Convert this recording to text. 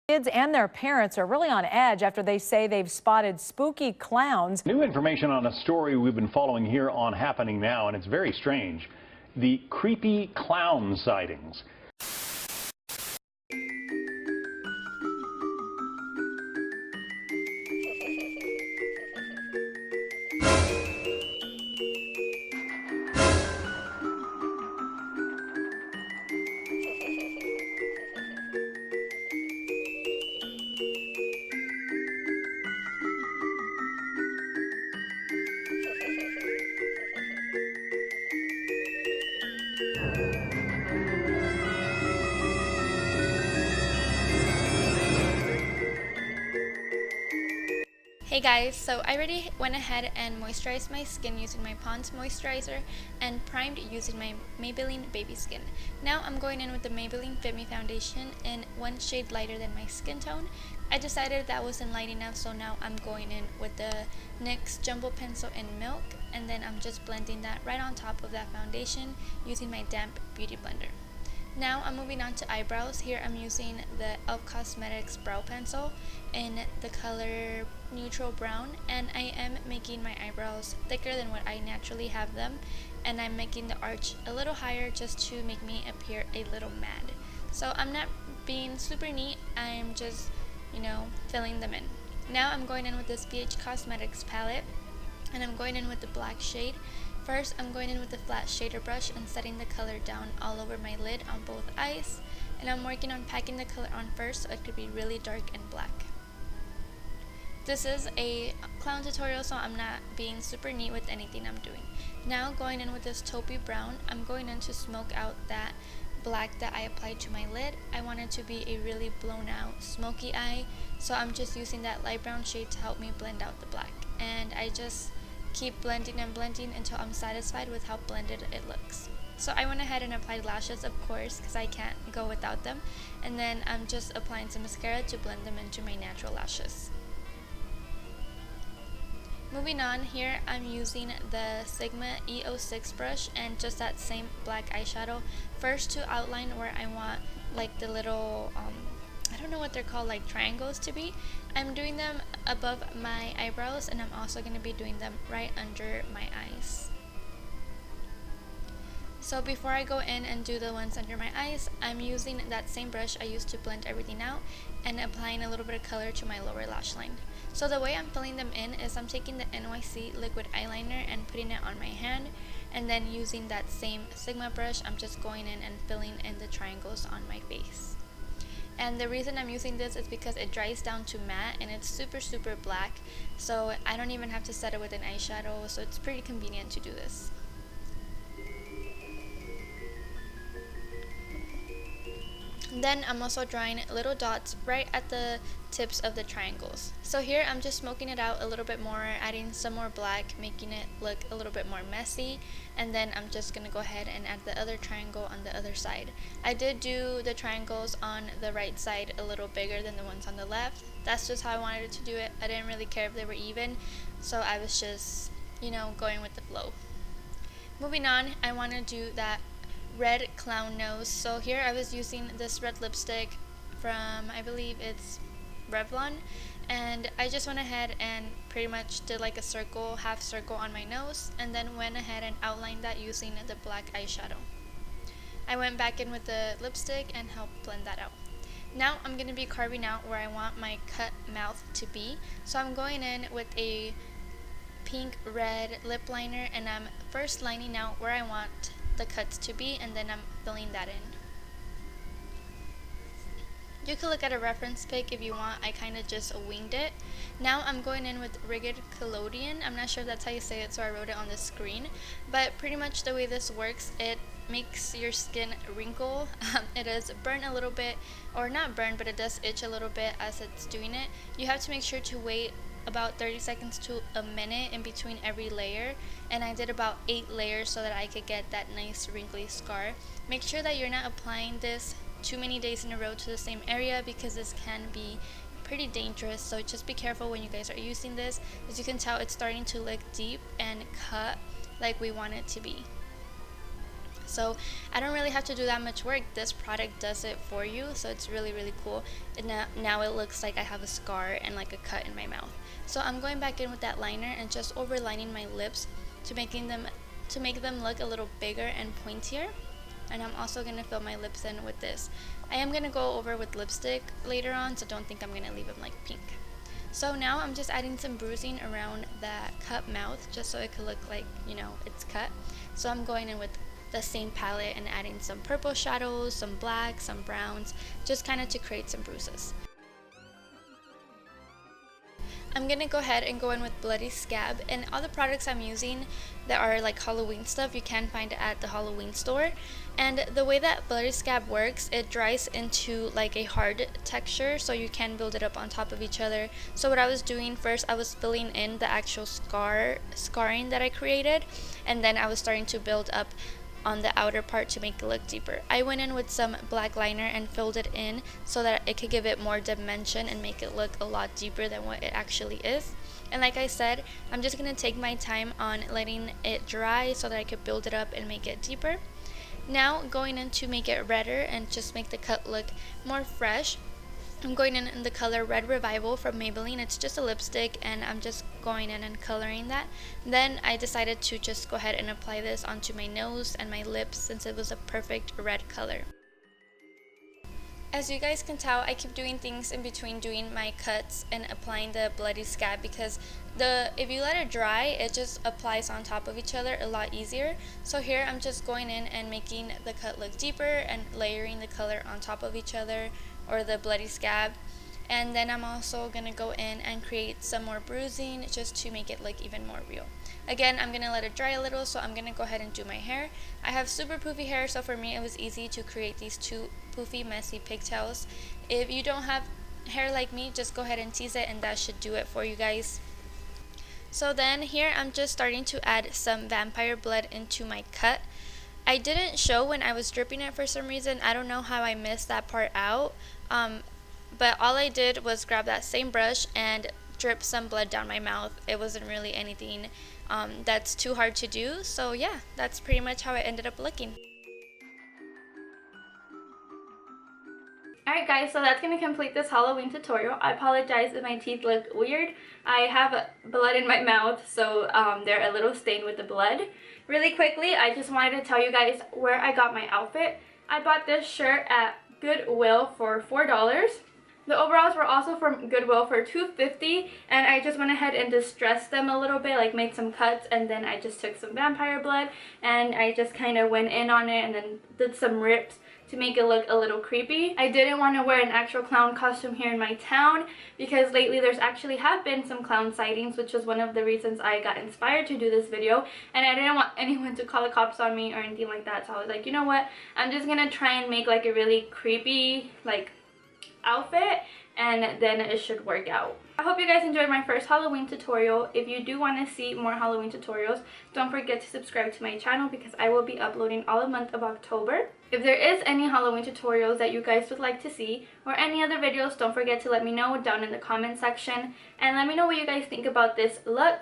Kids and their parents are really on edge after they say they've spotted spooky clowns. New information on a story we've been following here on Happening Now, and it's very strange. The creepy clown sightings. Hey guys, so I already went ahead and moisturized my skin using my Pond's moisturizer and primed using my Maybelline Baby Skin. Now I'm going in with the Maybelline Fit Me foundation in one shade lighter than my skin tone. I decided that wasn't light enough, so now I'm going in with the NYX Jumbo Pencil in Milk, and then I'm just blending that right on top of that foundation using my damp beauty blender. Now I'm moving on to eyebrows. Here I'm using the Bhcosmetics brow pencil in the color neutral brown, and I am making my eyebrows thicker than what I naturally have them, and I'm making the arch a little higher just to make me appear a little mad. So I'm not being super neat, I'm just, filling them in. Now I'm going in with this Bhcosmetics palette, and I'm going in with the black shade. First, I'm going in with the flat shader brush and setting the color down all over my lid on both eyes, and I'm working on packing the color on first so it could be really dark and black. This is a clown tutorial, so I'm not being super neat with anything I'm doing. Now going in with this taupey brown, I'm going in to smoke out that black that I applied to my lid. I want it to be a really blown out smoky eye, so I'm just using that light brown shade to help me blend out the black, and I just keep blending and blending until I'm satisfied with how blended it looks. So I went ahead and applied lashes, of course, because I can't go without them, and then I'm just applying some mascara to blend them into my natural lashes. Moving on, here I'm using the Sigma E06 brush and just that same black eyeshadow, first to outline where I want like the little I don't know what they're called, like triangles to be. I'm doing them above my eyebrows, and I'm also going to be doing them right under my eyes. So before I go in and do the ones under my eyes, I'm using that same brush I used to blend everything out and applying a little bit of color to my lower lash line. So the way I'm filling them in is I'm taking the NYC liquid eyeliner and putting it on my hand, and then using that same Sigma brush, I'm just going in and filling in the triangles on my face. And the reason I'm using this is because it dries down to matte and it's super black, so I don't even have to set it with an eyeshadow, so it's pretty convenient to do this. Then I'm also drawing little dots right at the tips of the triangles. So here I'm just smoking it out a little bit more, adding some more black, making it look a little bit more messy, and then I'm just going to go ahead and add the other triangle on the other side. I did do the triangles on the right side a little bigger than the ones on the left. That's just how I wanted to do it. I didn't really care if they were even, so I was just, going with the flow. Moving on, I want to do that red clown nose. So here I was using this red lipstick from, I believe it's Revlon, and I just went ahead and pretty much did like a circle, half circle on my nose, and then went ahead and outlined that using the black eyeshadow. I went back in with the lipstick and helped blend that out. Now I'm going to be carving out where I want my cut mouth to be, so I'm going in with a pink red lip liner, and I'm first lining out where I want the cuts to be, and then I'm filling that in. You can look at a reference pic if you want. I kind of just winged it. Now I'm going in with Rigid Collodion. I'm not sure if that's how you say it, so I wrote it on the screen. But pretty much the way this works, it makes your skin wrinkle. It does burn a little bit, or not burn, but it does itch a little bit as it's doing it. You have to make sure to wait about 30 seconds to a minute in between every layer, and I did about 8 layers so that I could get that nice wrinkly scar. Make sure that you're not applying this too many days in a row to the same area, because this can be pretty dangerous, so just be careful when you guys are using this. As you can tell, it's starting to look deep and cut like we want it to be. So I don't really have to do that much work. This product does it for you, so it's really cool. And now it looks like I have a scar and like a cut in my mouth. So I'm going back in with that liner and just overlining my lips to make them look a little bigger and pointier. And I'm also going to fill my lips in with this. I am going to go over with lipstick later on, so don't think I'm going to leave them like pink. So now I'm just adding some bruising around that cut mouth just so it could look like, you know, it's cut. So I'm going in with the same palette and adding some purple shadows, some blacks, some browns, just kind of to create some bruises. I'm gonna go ahead and go in with Bloody Scab, and all the products I'm using that are like Halloween stuff you can find at the Halloween store. And the way that Bloody Scab works, it dries into like a hard texture, so you can build it up on top of each other. So what I was doing first, I was filling in the actual scarring that I created, and then I was starting to build up on the outer part to make it look deeper. I went in with some black liner and filled it in so that it could give it more dimension and make it look a lot deeper than what it actually is. And like I said, I'm just going to take my time on letting it dry so that I could build it up and make it deeper. Now going in to make it redder and just make the cut look more fresh, I'm going in the color Red Revival from Maybelline. It's just a lipstick, and I'm just going in and coloring that. Then I decided to just go ahead and apply this onto my nose and my lips since it was a perfect red color. As you guys can tell, I keep doing things in between doing my cuts and applying the Bloody Scab, because if you let it dry, it just applies on top of each other a lot easier. So here I'm just going in and making the cut look deeper and layering the color on top of each other, or the Bloody Scab. And then I'm also going to go in and create some more bruising just to make it look even more real. Again, I'm going to let it dry a little, so I'm going to go ahead and do my hair. I have super poofy hair, so for me it was easy to create these two poofy, messy pigtails. If you don't have hair like me, just go ahead and tease it, and that should do it for you guys. So then here I'm just starting to add some vampire blood into my cut. I didn't show when I was dripping it for some reason. I don't know how I missed that part out. But all I did was grab that same brush and drip some blood down my mouth. It wasn't really anything that's too hard to do. So yeah, that's pretty much how it ended up looking. Alright guys, so that's going to complete this Halloween tutorial. I apologize if my teeth look weird. I have blood in my mouth, so they're a little stained with the blood. Really quickly, I just wanted to tell you guys where I got my outfit. I bought this shirt at Goodwill for $4. The overalls were also from Goodwill for $2.50, and I just went ahead and distressed them a little bit, like made some cuts, and then I just took some vampire blood and I just kind of went in on it and then did some rips to make it look a little creepy. I didn't want to wear an actual clown costume here in my town because lately there's actually have been some clown sightings, which was one of the reasons I got inspired to do this video, and I didn't want anyone to call the cops on me or anything like that. So I was like, you know what, I'm just gonna try and make like a really creepy like outfit, and then it should work out. I hope you guys enjoyed my first Halloween tutorial. If you do want to see more Halloween tutorials, don't forget to subscribe to my channel because I will be uploading all the month of October. If there is any Halloween tutorials that you guys would like to see, or any other videos, don't forget to let me know down in the comment section, and let me know what you guys think about this look.